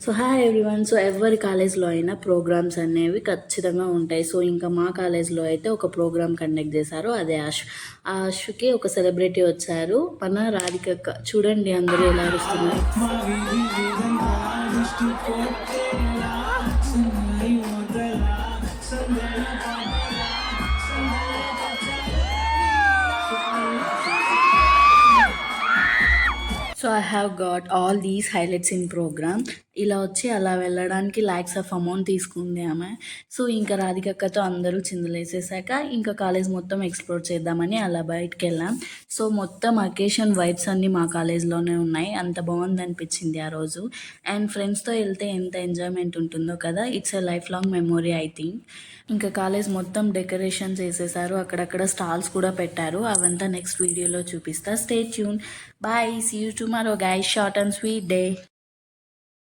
So hi everyone. So ఎవరి కాలేజ్లో అయినా ప్రోగ్రామ్స్ అనేవి ఖచ్చితంగా ఉంటాయి. సో ఇంకా మా కాలేజ్లో అయితే ఒక ప్రోగ్రామ్ కండక్ట్ చేశారు. అదే ఆ అష్కి ఒక సెలబ్రిటీ వచ్చారు, మన రాధికక్క. చూడండి అందరూ ఎలా అరుస్తున్నారు. So I have got all these highlights in program. ఇలా వచ్చి అలా వెళ్ళడానికి ల్యాక్స్ ఆఫ్ అమౌంట్ తీసుకుంది ఆమె. సో ఇంకా రాధికక్కతో అందరూ చిందులేసేసాక ఇంకా కాలేజ్ మొత్తం ఎక్స్ప్లోర్ చేద్దామని అలా బయటికి వెళ్ళాం. సో మొత్తం అకేషన్ వైబ్స్ అన్నీ మా కాలేజ్లోనే ఉన్నాయి. అంత బాగుంది అనిపించింది ఆ రోజు. అండ్ ఫ్రెండ్స్తో వెళ్తే ఎంత ఎంజాయ్మెంట్ ఉంటుందో కదా. It's a lifelong memory I think. ఇంకా కాలేజ్ మొత్తం డెకరేషన్స్ వేసేసారు, అక్కడక్కడ స్టాల్స్ కూడా పెట్టారు. అవంతా నెక్స్ట్ వీడియోలో చూపిస్తా. Stay tune. Bye, see you tomorrow guys. Short and sweet day.